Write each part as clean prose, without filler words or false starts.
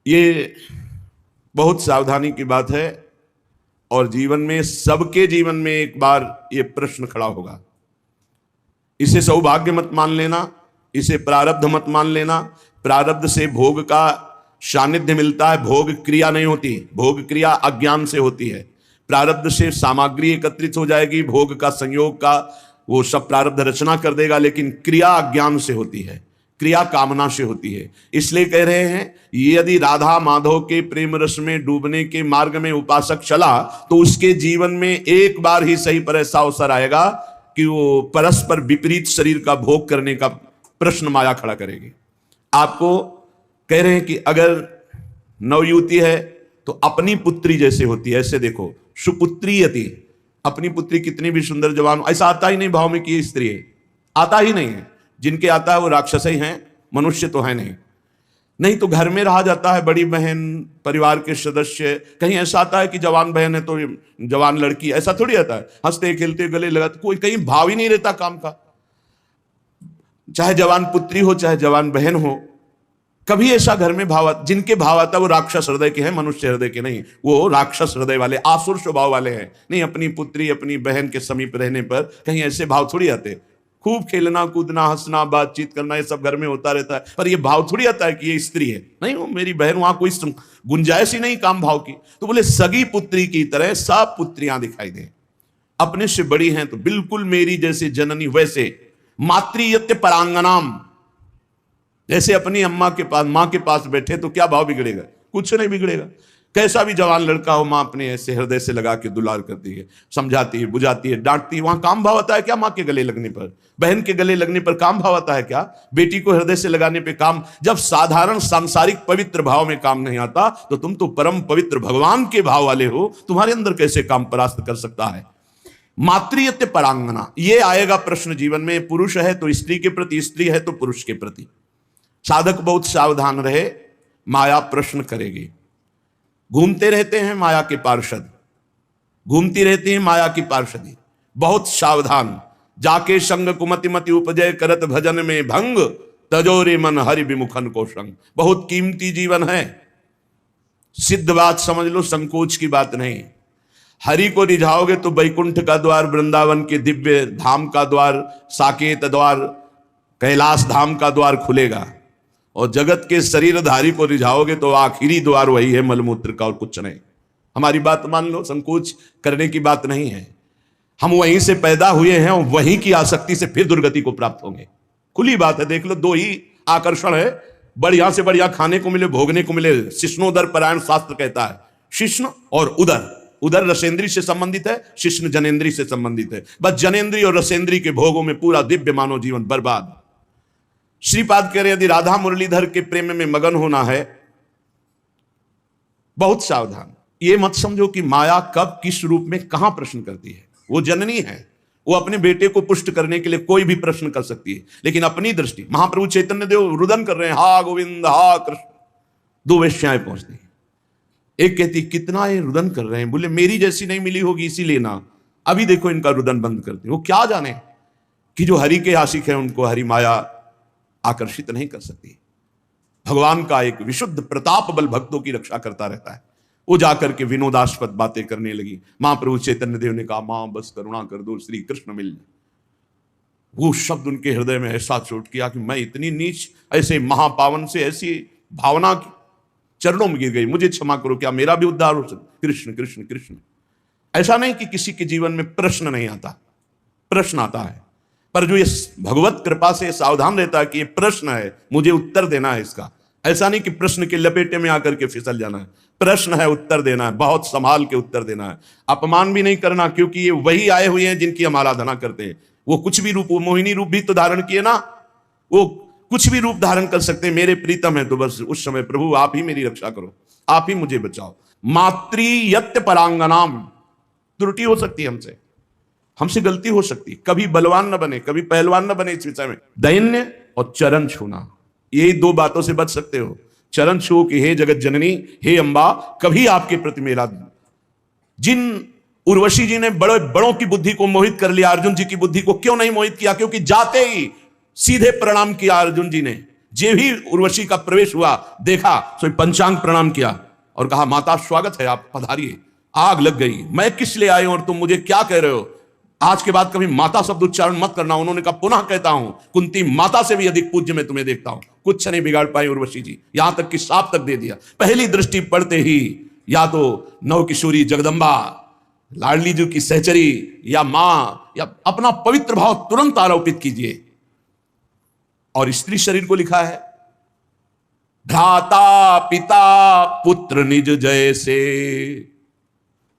ये बहुत सावधानी की बात है और जीवन में, सबके जीवन में एक बार ये प्रश्न खड़ा होगा। इसे सौभाग्य मत मान लेना, इसे प्रारब्ध मत मान लेना। प्रारब्ध से भोग का सानिध्य मिलता है, भोग क्रिया नहीं होती। भोग क्रिया अज्ञान से होती है। प्रारब्ध से सामग्री एकत्रित हो जाएगी, भोग का संयोग का वो सब प्रारब्ध रचना कर देगा, लेकिन क्रिया अज्ञान से होती है, क्रिया कामना से होती है। इसलिए कह रहे हैं यदि राधा माधव के प्रेम रस में डूबने के मार्ग में उपासक चला तो उसके जीवन में एक बार ही सही पर ऐसा अवसर आएगा कि वो परस्पर विपरीत शरीर का भोग करने का प्रश्न माया खड़ा करेगी। आपको कह रहे हैं कि अगर नवयुवती है तो अपनी पुत्री जैसे होती है, ऐसे देखो, सुपुत्री यति, अपनी पुत्री कितनी भी सुंदर जवान, ऐसा आता ही नहीं भाव में कि स्त्री है, आता ही नहीं है। जिनके आता है वो राक्षस ही हैं, मनुष्य तो है नहीं। नहीं तो घर में रहा जाता है, बड़ी बहन, परिवार के सदस्य, कहीं ऐसा आता है कि जवान बहन है तो जवान लड़की, ऐसा थोड़ी आता है। हंसते खेलते गले लगाते, कोई कहीं भाव ही नहीं रहता काम का। चाहे जवान पुत्री हो चाहे जवान बहन हो, कभी ऐसा घर में भाव, जिनके भाव आता है वो राक्षस हृदय के हैं, मनुष्य हृदय के नहीं। वो राक्षस हृदय वाले, आसुर स्वभाव वाले हैं। नहीं, अपनी पुत्री अपनी बहन के समीप रहने पर कहीं ऐसे भाव थोड़ी आते। खूब खेलना कूदना हंसना बातचीत करना ये सब घर में होता रहता है, पर ये भाव थोड़ी आता है कि ये स्त्री है। नहीं, वो मेरी बहन, वहां कोई गुंजाइश ही नहीं काम भाव की। तो बोले सगी पुत्री की तरह सब पुत्रियां दिखाई दें, अपने से बड़ी हैं तो बिल्कुल मेरी जैसे जननी वैसे। मातृयत्य परांगनाम, जैसे अपनी अम्मा के पास, मां के पास बैठे तो क्या भाव बिगड़ेगा? कुछ नहीं बिगड़ेगा। कैसा भी जवान लड़का हो, मां अपने ऐसे हृदय से लगा के दुलार करती है, समझाती है, बुझाती है, डांटती है। वहां काम भाव आता है क्या? मां के गले लगने पर, बहन के गले लगने पर काम भाव आता है क्या? बेटी को हृदय से लगाने पे काम। जब साधारण सांसारिक पवित्र भाव में काम नहीं आता तो तुम तो परम पवित्र भगवान के भाव वाले हो, तुम्हारे अंदर कैसे काम परास्त कर सकता है? मातृयत्य परांगना, ये आएगा प्रश्न जीवन में। पुरुष है तो स्त्री के प्रति, स्त्री है तो पुरुष के प्रति। साधक बहुत सावधान रहे, माया प्रश्न करेगी। घूमते रहते हैं माया के पार्षद, घूमती रहती है माया की पार्षदी। बहुत सावधान, जाके संग कुमति मति उपजय करत भजन में भंग, तजोरे मन हरि विमुखन को संग। बहुत कीमती जीवन है, सिद्ध बात समझ लो, संकोच की बात नहीं। हरि को रिझाओगे तो वैकुंठ का द्वार, वृंदावन के दिव्य धाम का द्वार, साकेत द्वार, कैलाश धाम का द्वार खुलेगा। और जगत के शरीरधारी को रिझाओगे तो आखिरी द्वार वही है, मलमूत्र का, और कुछ नहीं। हमारी बात मान लो, संकोच करने की बात नहीं है। हम वहीं से पैदा हुए हैं और वहीं की आसक्ति से फिर दुर्गति को प्राप्त होंगे। खुली बात है, देख लो, दो ही आकर्षण है, बढ़िया से बढ़िया खाने को मिले, भोगने को मिले। शिष्णोदर परायण शास्त्र कहता है, शिष्ण और उदर। उदर रसेंद्री से संबंधित है, शिष्ण जनेन्द्री से संबंधित है। बस जनेन्द्री और रसेंद्री के भोगों में पूरा दिव्य मानव जीवन बर्बाद। श्रीपाद कह रहे यदि राधा मुरलीधर के प्रेम में मगन होना है, बहुत सावधान। ये मत समझो कि माया कब किस रूप में कहां प्रश्न करती है। वो जननी है, वो अपने बेटे को पुष्ट करने के लिए कोई भी प्रश्न कर सकती है, लेकिन अपनी दृष्टि, महाप्रभु चैतन्य देव रुदन कर रहे हैं, हा गोविंद हा कृष्ण। दो वेश्याएं पहुंचती हैं, एक कहती कितना ये रुदन कर रहे हैं, बोले मेरी जैसी नहीं मिली होगी इसीलिए ना, अभी देखो इनका रुदन बंद करते। वो क्या जाने कि जो हरि के आशिक है उनको हरि माया आकर्षित नहीं कर सकती। भगवान का एक विशुद्ध प्रताप बल भक्तों की रक्षा करता रहता है। वो जाकर के विनोदास्पद बातें करने लगी। महाप्रभु चैतन्य देव ने कहा, मां बस करुणा कर दो, श्री कृष्ण मिल जाए। वो शब्द उनके हृदय में ऐसा चोट किया कि मैं इतनी नीच, ऐसे महापावन से ऐसी भावना की चरणों में गिर गई, मुझे क्षमा करो, क्या मेरा भी उद्धार हो सकता? कृष्ण कृष्ण कृष्ण। ऐसा नहीं कि किसी के जीवन में प्रश्न नहीं आता, प्रश्न आता है, पर जो ये भगवत कृपा से सावधान रहता है कि ये प्रश्न है, मुझे उत्तर देना है इसका। ऐसा नहीं कि प्रश्न के लपेटे में आकर के फिसल जाना है। प्रश्न है, उत्तर देना है, बहुत संभाल के उत्तर देना है। अपमान भी नहीं करना, क्योंकि ये वही आए हुए हैं जिनकी हम आराधना करते हैं। वो कुछ भी रूप, वो मोहिनी रूप भी तो धारण किए ना, वो कुछ भी रूप धारण कर सकते हैं। मेरे प्रीतम है तो बस उस समय प्रभु आप ही मेरी रक्षा करो, आप ही मुझे बचाओ। मातृयत्य परांगनाम, त्रुटि हो सकती है हमसे, हमसे गलती हो सकती है। कभी बलवान न बने, कभी पहलवान न बने इस विषय में। दैन्य और चरण छूना, यही दो बातों से बच सकते हो। चरण छू कि हे जगत जननी, हे अंबा, कभी आपके प्रति मेरा। जिन उर्वशी जी ने बड़े बड़ों की बुद्धि को मोहित कर लिया, अर्जुन जी की बुद्धि को क्यों नहीं मोहित किया? क्योंकि जाते ही सीधे प्रणाम किया अर्जुन जी ने। जे भी उर्वशी का प्रवेश हुआ, देखा तो पंचांग प्रणाम किया और कहा, माता स्वागत है, आप पधारिए। आग लग गई, मैं किस लिए आए और तुम मुझे क्या कह रहे हो? आज के बाद कभी माता शब्द उच्चारण मत करना। उन्होंने कहा, पुनः कहता हूं, कुंती माता से भी अधिक पूज्य मैं तुम्हें देखता हूं। कुछ नहीं बिगाड़ पाई उर्वशी जी, यहां तक कि साप तक दे दिया। पहली दृष्टि पड़ते ही या तो नव किशोरी जगदम्बा, लाडली जी की सहचरी, या मां, या अपना पवित्र भाव तुरंत आरोपित कीजिए। और स्त्री शरीर को लिखा है, भ्राता पिता पुत्र निज जैसे,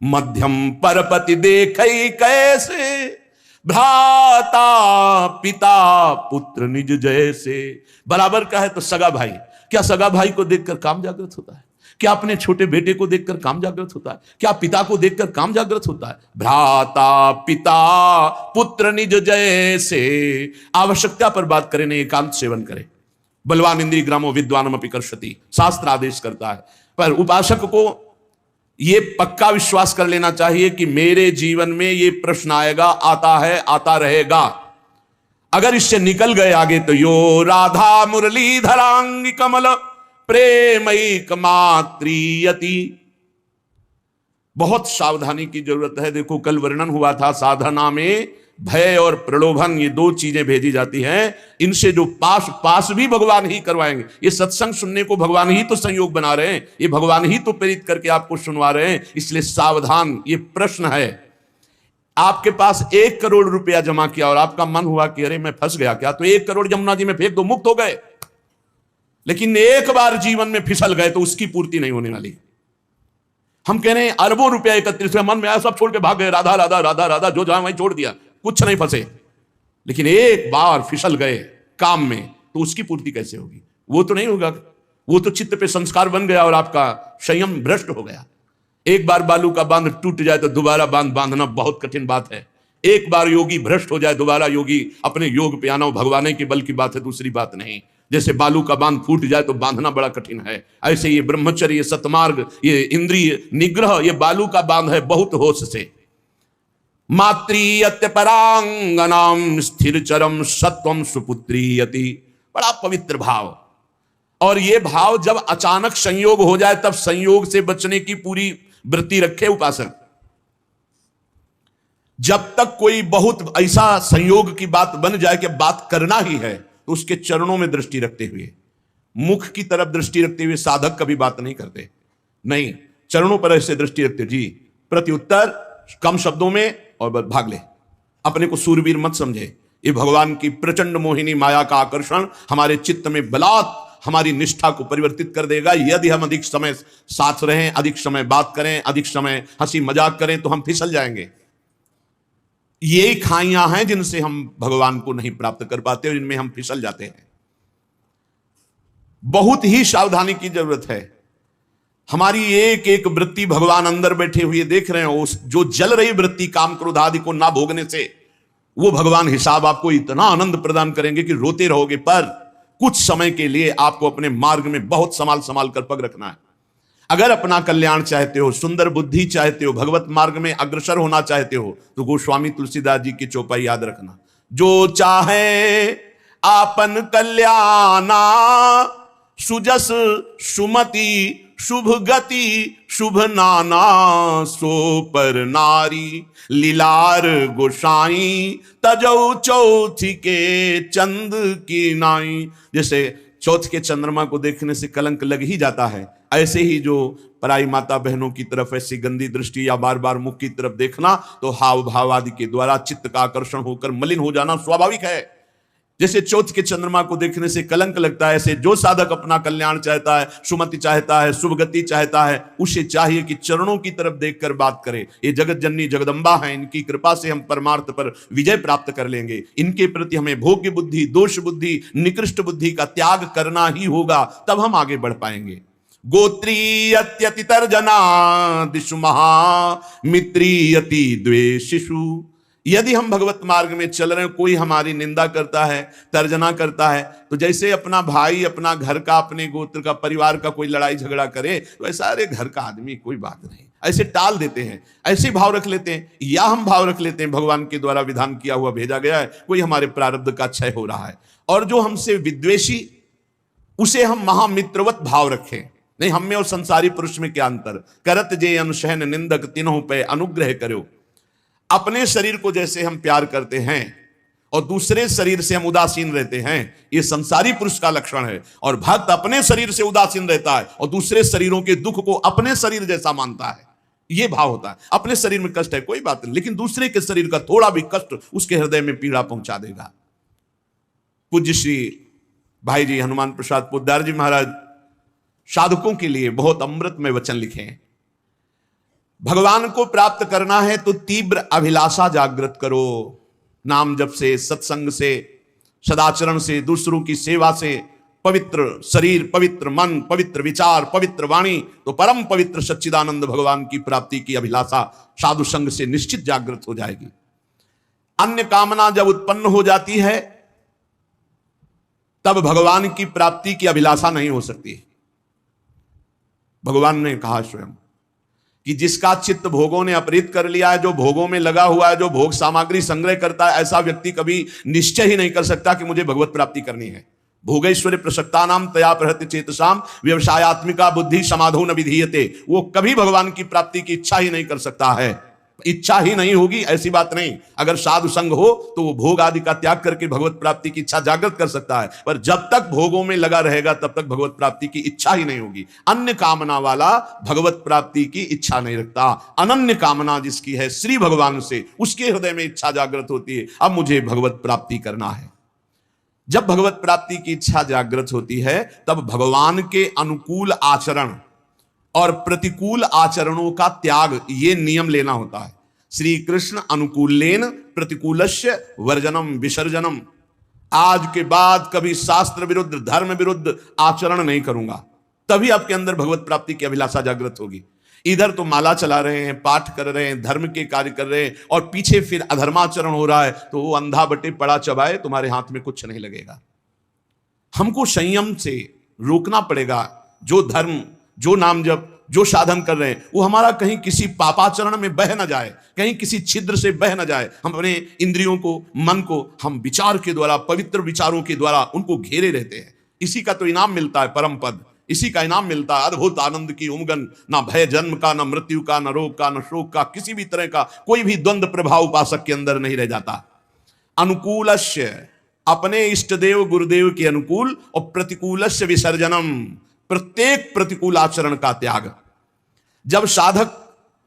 मध्यम परपति देखई कैसे। भ्राता पिता पुत्र निज जैसे, बराबर का है तो सगा भाई। क्या सगा भाई को देखकर काम जागृत होता है? क्या अपने छोटे बेटे को देखकर काम जागृत होता है? क्या पिता को देखकर काम जागृत होता है? भ्राता पिता पुत्र निज जैसे। आवश्यकता पर बात करें, नहीं एकांत सेवन करें। बलवान इंद्रिय ग्रामो विद्वानम अपि कर्षति, शास्त्र आदेश करता है। पर उपासक को ये पक्का विश्वास कर लेना चाहिए कि मेरे जीवन में ये प्रश्न आएगा, आता है, आता रहेगा। अगर इससे निकल गए आगे तो यो राधा मुरलीधरांगी कमल प्रेमैक मात्रीयति। बहुत सावधानी की जरूरत है। देखो, कल वर्णन हुआ था साधना में भय और प्रलोभन, ये दो चीजें भेजी जाती हैं। इनसे जो पास भी भगवान ही करवाएंगे। ये सत्संग सुनने को भगवान ही तो संयोग बना रहे हैं, ये भगवान ही तो प्रेरित करके आपको सुनवा रहे हैं। इसलिए सावधान। ये प्रश्न है, आपके पास 1 करोड़ रुपया जमा किया और आपका मन हुआ कि अरे मैं फंस गया क्या, तो 1 करोड़ यमुना जी में फेंक दो, मुक्त हो गए। लेकिन एक बार जीवन में फिसल गए तो उसकी पूर्ति नहीं होने वाली। हम कह रहे हैं अरबों रुपया एकत्रित हुआ, मन में आया, सब छोड़ के भाग गए, राधा राधा राधा राधा, जो जहां वहीं छोड़ दिया, कुछ नहीं फंसे। लेकिन एक बार फिसल गए काम में तो उसकी पूर्ति कैसे होगी? वो तो नहीं होगा। वो तो चित्त पे संस्कार बन गया और आपका संयम भ्रष्ट हो गया। एक बार बालू का बांध टूट जाए तो दोबारा बांध बांधना बहुत कठिन बात है। एक बार योगी भ्रष्ट हो जाए, दोबारा योगी अपने योग पे आना भगवान के बल की बात है, दूसरी बात नहीं। जैसे बालू का बांध फूट जाए तो बांधना बड़ा कठिन है, ऐसे ये ब्रह्मचर्य, ये सतमार्ग, ये इंद्रिय निग्रह, ये बालू का बांध है, बहुत होश से। मातृयत्य परांगनाम स्थिर चरम सत्वम सुपुत्रीयति, बड़ा पवित्र भाव। और ये भाव जब अचानक संयोग हो जाए तब संयोग से बचने की पूरी वृत्ति रखे उपासक। जब तक कोई बहुत ऐसा संयोग की बात बन जाए कि बात करना ही है, तो उसके चरणों में दृष्टि रखते हुए, मुख की तरफ दृष्टि रखते हुए साधक कभी बात नहीं करते। नहीं, चरणों पर ऐसे दृष्टि रखते, जी प्रत्युत्तर कम शब्दों में और भाग ले। अपने को सूरवीर मत समझे। ये भगवान की प्रचंड मोहिनी माया का आकर्षण हमारे चित्त में बलात् हमारी निष्ठा को परिवर्तित कर देगा। यदि हम अधिक समय साथ रहें, अधिक समय बात करें, अधिक समय हंसी मजाक करें तो हम फिसल जाएंगे। ये खाइयां हैं जिनसे हम भगवान को नहीं प्राप्त कर पाते और इनमें हम फिसल जाते हैं। बहुत ही सावधानी की जरूरत है। हमारी एक एक वृत्ति भगवान अंदर बैठे हुए देख रहे हैं। उस जो जल रही वृत्ति काम क्रोध आदि को ना भोगने से, वो भगवान हिसाब आपको इतना आनंद प्रदान करेंगे कि रोते रहोगे। पर कुछ समय के लिए आपको अपने मार्ग में बहुत संभाल संभाल कर पग रखना है। अगर अपना कल्याण चाहते हो, सुंदर बुद्धि चाहते हो, भगवत मार्ग में अग्रसर होना चाहते हो, तो गोस्वामी तुलसीदास जी की चौपाई याद रखना। जो चाहे आपन कल्याणा, सुजस सुमति शुभ गति शुभ नाना, सो पर नारी लीलार गोसाई, तजौ चौथी के चंद की नाई। जैसे चौथ के चंद्रमा को देखने से कलंक लग ही जाता है, ऐसे ही जो पराई माता बहनों की तरफ ऐसी गंदी दृष्टि या बार बार मुख की तरफ देखना, तो हाव भाव आदि के द्वारा चित्त का आकर्षण होकर मलिन हो जाना स्वाभाविक है। जैसे चौथ के चंद्रमा को देखने से कलंक लगता है, ऐसे जो साधक अपना कल्याण चाहता है, सुमति चाहता है, शुभ गति चाहता है, उसे चाहिए कि चरणों की तरफ देखकर बात करे। ये जगत जननी जगदम्बा है, इनकी कृपा से हम परमार्थ पर विजय प्राप्त कर लेंगे। इनके प्रति हमें भोग्य बुद्धि, दोष बुद्धि, निकृष्ट बुद्धि का त्याग करना ही होगा, तब हम आगे बढ़ पाएंगे। गोत्रीयत्यति तर्जना दिशु महा, मित्रीयति द्वेषिषु। यदि हम भगवत मार्ग में चल रहे हैं, कोई हमारी निंदा करता है, तर्जना करता है, तो जैसे अपना भाई, अपना घर का, अपने गोत्र का, परिवार का कोई लड़ाई झगड़ा करे तो ऐसा अरे घर का आदमी, कोई बात नहीं, ऐसे टाल देते हैं, ऐसे भाव रख लेते हैं। या हम भाव रख लेते हैं भगवान के द्वारा विधान किया हुआ भेजा गया है, कोई हमारे प्रारब्ध का क्षय हो रहा है। और जो हमसे विद्वेषी उसे हम महामित्रवत भाव रखें। नहीं, हम में और संसारी पुरुष में क्या अंतर। करत जे अनुशहन निंदक तीनों पे अनुग्रह करो। अपने शरीर को जैसे हम प्यार करते हैं और दूसरे शरीर से हम उदासीन रहते हैं, ये संसारी पुरुष का लक्षण है। और भक्त अपने शरीर से उदासीन रहता है और दूसरे शरीरों के दुख को अपने शरीर जैसा मानता है। ये भाव होता है। अपने शरीर में कष्ट है कोई बात नहीं, लेकिन दूसरे के शरीर का थोड़ा भी कष्ट उसके हृदय में पीड़ा पहुंचा देगा। पूज्य श्री भाई जी हनुमान प्रसाद पोद्दार जी महाराज साधकों के लिए बहुत अमृतमय वचन लिखे हैं। भगवान को प्राप्त करना है तो तीव्र अभिलाषा जागृत करो। नाम जप से, सत्संग से, सदाचरण से, दूसरों की सेवा से पवित्र शरीर, पवित्र मन, पवित्र विचार, पवित्र वाणी, तो परम पवित्र सच्चिदानंद भगवान की प्राप्ति की अभिलाषा साधु संग से निश्चित जागृत हो जाएगी। अन्य कामना जब उत्पन्न हो जाती है तब भगवान की प्राप्ति की अभिलाषा नहीं हो सकती। भगवान ने कहा स्वयं कि जिसका चित्त भोगों ने अपहृत कर लिया है, जो भोगों में लगा हुआ है, जो भोग सामग्री संग्रह करता है, ऐसा व्यक्ति कभी निश्चय ही नहीं कर सकता कि मुझे भगवत प्राप्ति करनी है। भोगैश्वर्य प्रसक्ता नाम तया प्रहृत चेतसाम व्यवसायात्मिका बुद्धि समाधो न विधीयते। वो कभी भगवान की प्राप्ति की इच्छा ही नहीं कर सकता है। इच्छा ही नहीं होगी ऐसी बात नहीं। अगर साधु संग हो तो वो भोग आदि का त्याग करके भगवत प्राप्ति की इच्छा जागृत कर सकता है, पर जब तक भोगों में लगा रहेगा तब तक भगवत प्राप्ति की इच्छा ही नहीं होगी। अन्य कामना वाला भगवत प्राप्ति की इच्छा नहीं रखता। अनन्य कामना जिसकी है श्री भगवान से, उसके हृदय में इच्छा जागृत होती है, अब मुझे भगवत प्राप्ति करना है। जब भगवत प्राप्ति की इच्छा जागृत होती है तब भगवान के अनुकूल आचरण और प्रतिकूल आचरणों का त्याग, ये नियम लेना होता है। श्री कृष्ण अनुकूलेन प्रतिकूलस्य वर्जनम विसर्जनम। आज के बाद कभी शास्त्र विरुद्ध, धर्म विरुद्ध आचरण नहीं करूंगा, तभी आपके अंदर भगवत प्राप्ति की अभिलाषा जागृत होगी। इधर तो माला चला रहे हैं, पाठ कर रहे हैं, धर्म के कार्य कर रहे हैं, और पीछे फिर अधर्माचरण हो रहा है, तो वो अंधा बटे पड़ा चबाए, तुम्हारे हाथ में कुछ नहीं लगेगा। हमको संयम से रोकना पड़ेगा। जो धर्म, जो नाम जप, जो साधन कर रहे हैं, वो हमारा कहीं किसी पापाचरण में बह न जाए, कहीं किसी छिद्र से बह न जाए। हम अपने इंद्रियों को, मन को हम विचार के द्वारा, पवित्र विचारों के द्वारा उनको घेरे रहते हैं। इसी का तो इनाम मिलता है परम पद, इसी का इनाम मिलता है अद्भुत आनंद की उमगन। ना भय जन्म का, ना मृत्यु का, ना रोग का, ना शोक का, किसी भी तरह का कोई भी द्वंद्व प्रभाव उपासक के अंदर नहीं रह जाता। अनुकूलस्य, अपने इष्ट देव गुरुदेव के अनुकूल, और प्रतिकूलस्य विसर्जनम, प्रत्येक प्रतिकूल आचरण का त्याग। जब साधक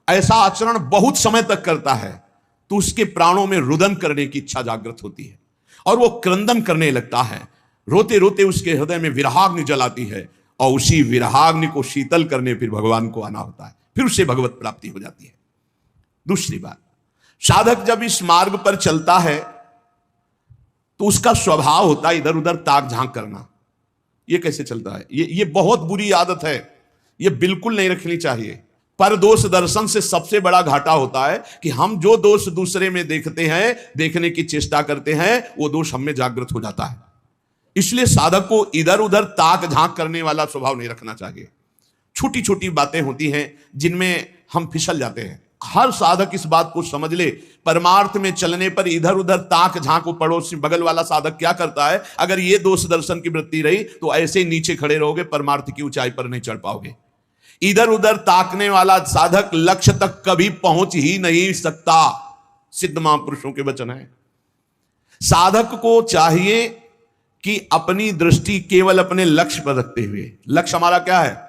ऐसा आचरण बहुत समय तक करता है तो उसके प्राणों में रुदन करने की इच्छा जागृत होती है और वो क्रंदन करने लगता है। रोते रोते उसके हृदय में विरहाग्नि जलाती है और उसी विरहाग्नि को शीतल करने फिर भगवान को आना होता है, फिर उससे भगवत प्राप्ति हो जाती है। दूसरी बात, साधक जब इस मार्ग पर चलता है तो उसका स्वभाव होता है इधर उधर ताक झांक करना। ये कैसे चलता है? ये बहुत बुरी आदत है, ये बिल्कुल नहीं रखनी चाहिए। पर दोष दर्शन से सबसे बड़ा घाटा होता है कि हम जो दोष दूसरे में देखते हैं, देखने की चेष्टा करते हैं, वो दोष हम में जागृत हो जाता है। इसलिए साधक को इधर उधर ताक झांक करने वाला स्वभाव नहीं रखना चाहिए। छोटी छोटी बातें होती हैं जिनमें हम फिसल जाते हैं। हर साधक इस बात को समझ ले, परमार्थ में चलने पर इधर उधर ताक झांक, पड़ोसी बगल वाला साधक क्या करता है, अगर ये दोष दर्शन की वृत्ति रही तो ऐसे ही नीचे खड़े रहोगे, परमार्थ की ऊंचाई पर नहीं चढ़ पाओगे। इधर उधर ताकने वाला साधक लक्ष्य तक कभी पहुंच ही नहीं सकता। सिद्ध महापुरुषों के वचन है। साधक को चाहिए कि अपनी दृष्टि केवल अपने लक्ष्य पर रखते हुए, लक्ष्य हमारा क्या है?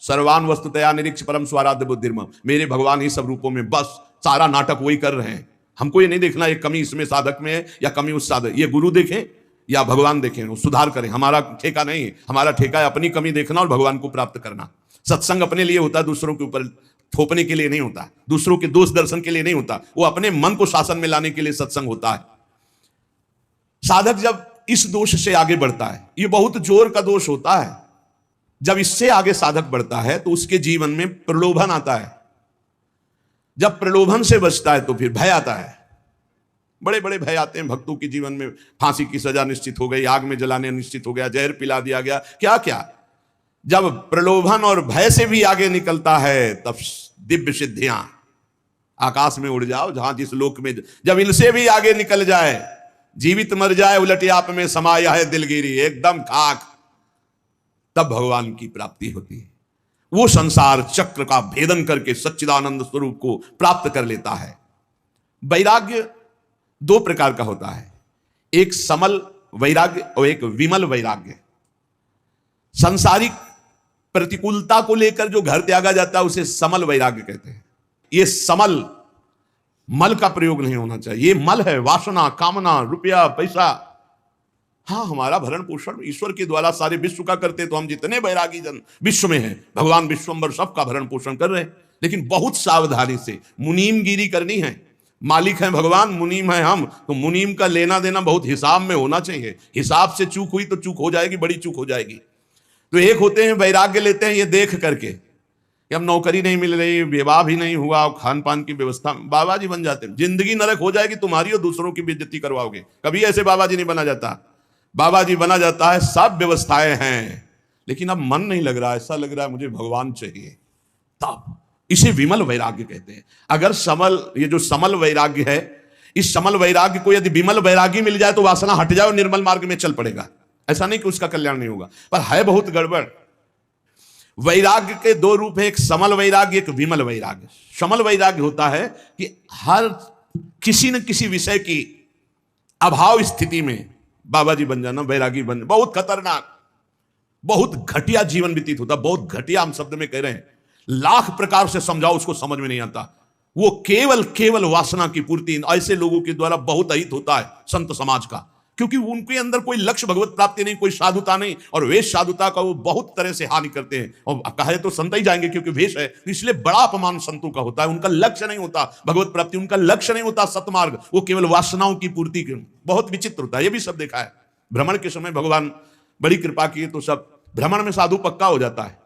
सर्वान वस्तुतया निरीक्ष परम स्वाराध्य बुद्धिर्मम, मेरे भगवान ही सब रूपों में, बस सारा नाटक वही कर रहे हैं। हमको ये नहीं देखना ये कमी इसमें साधक में है या कमी उस साधक, ये गुरु देखें या भगवान देखें, वो सुधार करें। हमारा ठेका नहीं है, हमारा ठेका है अपनी कमी देखना और भगवान को प्राप्त करना। सत्संग अपने लिए होता है, दूसरों के ऊपर थोपने के लिए नहीं होता, दूसरों के दोष दर्शन के लिए नहीं होता, वो अपने मन को शासन में लाने के लिए सत्संग होता है। साधक जब इस दोष से आगे बढ़ता है, ये बहुत जोर का दोष होता है, जब इससे आगे साधक बढ़ता है तो उसके जीवन में प्रलोभन आता है। जब प्रलोभन से बचता है तो फिर भय आता है। बड़े बड़े भय आते हैं भक्तों के जीवन में। फांसी की सजा निश्चित हो गई, आग में जलाने निश्चित हो गया, जहर पिला दिया गया, क्या क्या। जब प्रलोभन और भय से भी आगे निकलता है तब दिव्य सिद्धियां, आकाश में उड़ जाओ जहां जिस लोक में, जब इनसे भी आगे निकल जाए, जीवित मर जाए उलटे आप में समाया है दिलगिरी, एकदम खाक। तब भगवान की प्राप्ति होती है। वो संसार चक्र का भेदन करके सच्चिदानंद स्वरूप को प्राप्त कर लेता है। वैराग्य दो प्रकार का होता है, एक समल वैराग्य और एक विमल वैराग्य। सांसारिक प्रतिकूलता को लेकर जो घर त्यागा जाता है उसे समल वैराग्य कहते हैं। ये समल, मल का प्रयोग नहीं होना चाहिए। ये मल है वासना, कामना, रुपया, पैसा। हाँ, हमारा भरण पोषण ईश्वर के द्वारा सारे विश्व का करते, तो हम जितने बैरागी जन विश्व में हैं, भगवान विश्वम्बर सबका भरण पोषण कर रहे हैं। लेकिन बहुत सावधानी से मुनीमगिरी करनी है। मालिक है भगवान, मुनीम है हम, तो मुनीम का लेना देना बहुत हिसाब में होना चाहिए। हिसाब से चूक हुई तो चूक हो जाएगी, बड़ी चूक हो जाएगी। तो एक होते हैं वैराग्य लेते हैं ये देख करके कि अब नौकरी नहीं मिल रही, विवाह भी नहीं हुआ, खान पान की व्यवस्था, बाबा जी बन जाते हैं। जिंदगी नरक हो जाएगी तुम्हारी और दूसरों की बेइज्जती करवाओगे। कभी ऐसे बाबा जी नहीं बना जाता। बाबा जी बना जाता है, सब व्यवस्थाएं हैं, लेकिन अब मन नहीं लग रहा, ऐसा लग रहा है मुझे भगवान चाहिए। तब इसे विमल वैराग्य कहते हैं। अगर समल, ये जो समल वैराग्य है, इस समल वैराग्य को यदि विमल वैराग्य मिल जाए तो वासना हट जाए और निर्मल मार्ग में चल पड़ेगा। ऐसा नहीं कि उसका कल्याण नहीं होगा, पर है बहुत गड़बड़। वैराग्य के दो रूप है, एक समल वैराग्य, एक विमल वैराग्य। समल वैराग्य होता है कि हर किसी न किसी विषय की अभाव स्थिति में बाबा जी बन जाना, वैरागी बन जाना, बहुत खतरनाक, बहुत घटिया जीवन व्यतीत होता। बहुत घटिया हम शब्द में कह रहे हैं, लाख प्रकार से समझाओ उसको समझ में नहीं आता। वो केवल वासना की पूर्ति ऐसे लोगों के द्वारा बहुत अहित होता है संत समाज का, क्योंकि उनके अंदर कोई लक्ष्य भगवत प्राप्ति नहीं, कोई साधुता नहीं, और वेश साधुता का वो बहुत तरह से हानि करते हैं। और कहे तो संत ही जाएंगे क्योंकि वेश है, इसलिए बड़ा अपमान संतों का होता है। उनका लक्ष्य नहीं होता भगवत प्राप्ति, उनका लक्ष्य नहीं होता सतमार्ग, वो केवल वासनाओं की पूर्ति के। बहुत विचित्र होता है, ये भी सब देखा है। भ्रमण के समय भगवान बड़ी कृपा की तो सब भ्रमण में साधु पक्का हो जाता है।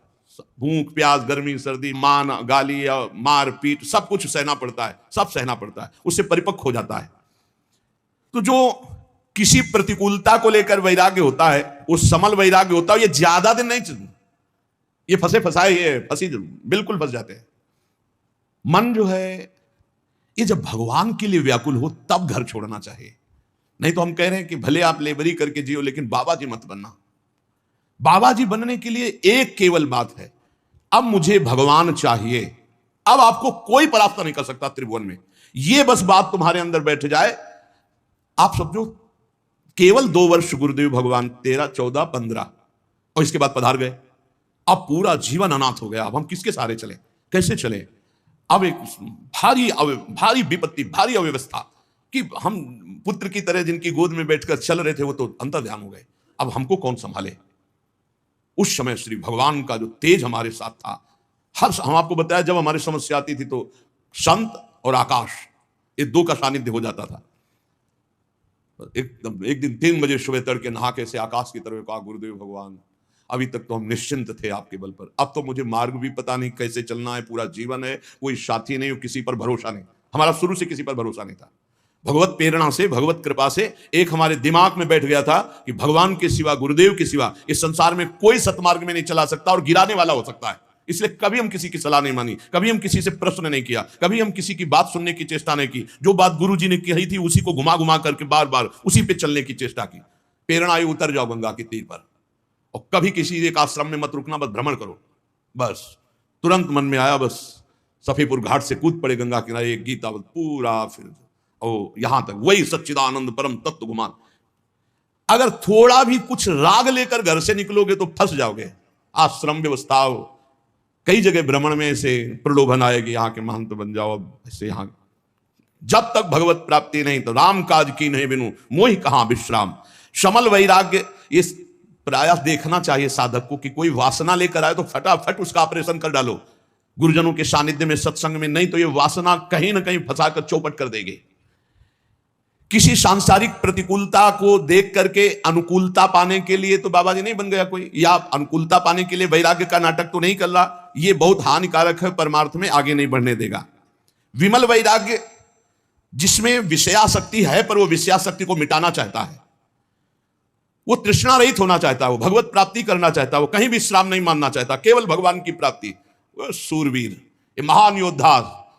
भूख प्यास गर्मी सर्दी मान गाली या मार पीट सब कुछ सहना पड़ता है, सब सहना पड़ता है, उससे परिपक्व हो जाता है। तो जो किसी प्रतिकूलता को लेकर वैराग्य होता है वो समल वैराग्य होता है। ये ज्यादा दिन नहीं, ये फंसे फंसाए, ये फंसी बिल्कुल फंस जाते हैं। मन जो है ये जब भगवान के लिए व्याकुल हो तब घर छोड़ना चाहिए। नहीं तो हम कह रहे हैं कि भले आप लेबरी करके जियो लेकिन बाबा जी मत बनना। बाबा जी बनने के लिए एक केवल बात है, अब मुझे भगवान चाहिए। अब आपको कोई परास्त नहीं कर सकता त्रिभुवन में। ये बस बात तुम्हारे अंदर बैठ जाए, आप समझो केवल 2 वर्ष गुरुदेव भगवान 13, 14, 15 और इसके बाद पधार गए। अब पूरा जीवन अनाथ हो गया। अब हम किसके सहारे चले, कैसे चले? अब एक भारी विपत्ति, भारी अव्यवस्था कि हम पुत्र की तरह जिनकी गोद में बैठकर चल रहे थे वो तो अंतर्ध्यान हो गए। अब हमको कौन संभाले? उस समय श्री भगवान का जो तेज हमारे साथ था, हम आपको बताया जब हमारी समस्या आती थी तो संत और आकाश ये दो का सानिध्य हो जाता था। एकदम एक दिन 3 बजे सुबह तड़के नहा के से आकाश की तरफ कहा, गुरुदेव भगवान अभी तक तो हम निश्चिंत थे आपके बल पर, अब तो मुझे मार्ग भी पता नहीं कैसे चलना है, पूरा जीवन है, कोई साथी नहीं, किसी पर भरोसा नहीं। हमारा शुरू से किसी पर भरोसा नहीं था। भगवत प्रेरणा से, भगवत कृपा से एक हमारे दिमाग में बैठ गया था कि भगवान के सिवा, गुरुदेव के सिवा इस संसार में कोई सतमार्ग में नहीं चला सकता और गिराने वाला हो सकता है। इसलिए कभी हम किसी की सलाह नहीं मानी, कभी हम किसी से प्रश्न नहीं किया, कभी हम किसी की बात सुनने की चेष्टा नहीं की। जो बात गुरु जी ने कही थी उसी को घुमा घुमा करके बार बार उसी पे चलने की चेष्टा की। प्रेरणा आई, उतर जाओ गंगा के तीर पर और कभी किसी एक आश्रम में मत रुकना, बस भ्रमण करो। बस तुरंत मन में आया, बस सफीपुर घाट से कूद पड़े गंगा किनारे, एक गीता पूरा फिर यहां तक वही सच्चिदानंद परम तत्व गुमान। अगर थोड़ा भी कुछ राग लेकर घर से निकलोगे तो फंस जाओगे। आश्रम व्यवस्था कई जगह भ्रमण में से प्रलोभन आएगी, यहाँ के महंत बन जाओ, अब ऐसे यहाँ जब तक भगवत प्राप्ति नहीं तो राम काज की नहीं बिनु मोहि कहां विश्राम। समल वैराग्य ये प्रयास देखना चाहिए साधक को कि कोई वासना लेकर आए तो फटाफट उसका ऑपरेशन कर डालो। गुरुजनों के सानिध्य में, सत्संग में, नहीं तो ये वासना कहीं ना कहीं फंसाकर चौपट कर देगी। किसी सांसारिक प्रतिकूलता को देख करके अनुकूलता पाने के लिए तो बाबा जी नहीं बन गया कोई, या अनुकूलता पाने के लिए वैराग्य का नाटक तो नहीं कर रहा। ये बहुत हानिकारक है, परमार्थ में आगे नहीं बढ़ने देगा। विमल वैराग्य जिसमें विषयाशक्ति है पर वो विषयाशक्ति को मिटाना चाहता है, वो तृष्णा रहित होना चाहता है, वो भगवत प्राप्ति करना चाहता है, वो कहीं विश्राम नहीं मानना चाहता, केवल भगवान की प्राप्ति। वो सूरवीर, ये महान योद्धा,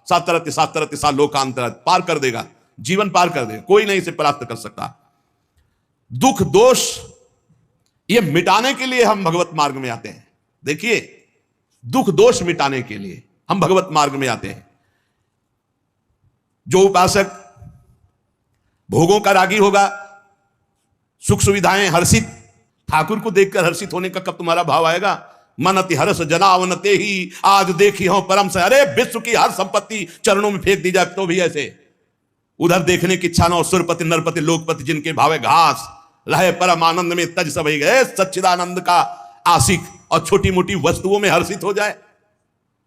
सातरत लोकांतरत पार कर देगा, जीवन पार कर देगा, कोई नहीं इसे परास्त कर सकता। दुख दोष ये मिटाने के लिए हम भगवत मार्ग में आते हैं। देखिए, दुख दोष मिटाने के लिए हम भगवत मार्ग में आते हैं। जो उपासक भोगों का रागी होगा, सुख सुविधाएं हर्षित, ठाकुर को देखकर हर्षित होने का कब तुम्हारा भाव आएगा? मन अति हर्ष जनावनते ही आज देखी हो परम से। अरे विश्व की हर संपत्ति चरणों में फेंक दी जाए तो भी ऐसे उधर देखने की इच्छा न हो। सुरपति नरपति लोकपति जिनके भावे घास, रहे परम आनंद में तज सब गए। सच्चिदानंद का आशिक और छोटी मोटी वस्तुओं में हर्षित हो जाए,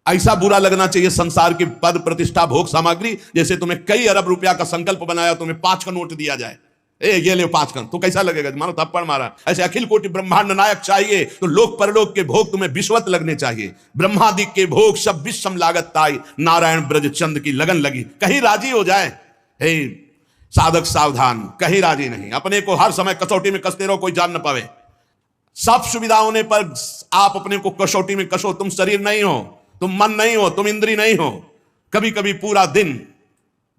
ऐसा बुरा लगना चाहिए संसार की पद प्रतिष्ठा भोग सामग्री। जैसे तुम्हें कई अरब रुपया का संकल्प बनाया, तुम्हें 5 का नोट दिया जाए, ये ले 5 का, तो कैसा लगेगा? मानो थप्पड़ मारा। ऐसे अखिल कोटि ब्रह्मांड नायक चाहिए तो लोक परलोक के भोग तुम्हें विश्वत लगने चाहिए। ब्रह्मादि के भोग सब विषम लागत ताई, नारायण ब्रज चंद की लगन लगी। कहीं राजी हो जाए। हे साधक सावधान, कहीं राजी नहीं। अपने को हर समय कसौटी में कसते रहो, कोई जान न पावे। सब सुविधा होने पर आप अपने को कसौटी में कसो। तुम शरीर नहीं हो, तुम मन नहीं हो, तुम इंद्री नहीं हो। कभी कभी पूरा दिन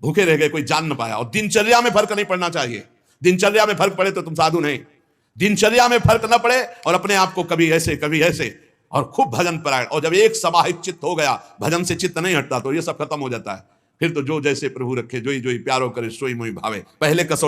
भूखे रह गए, कोई जान न पाया। और दिनचर्या में फर्क नहीं पड़ना चाहिए। दिनचर्या में फर्क पड़े तो तुम साधु नहीं। दिनचर्या में फर्क न पड़े और अपने आप को कभी ऐसे कभी ऐसे, और खूब भजन परायण। और जब एक समाहित चित्त हो गया, भजन से चित्त नहीं हटता, तो ये सब खत्म हो जाता है। फिर तो जो जैसे प्रभु रखे, जो ही प्यारो करे सोई मोई भावे। पहले कसौटी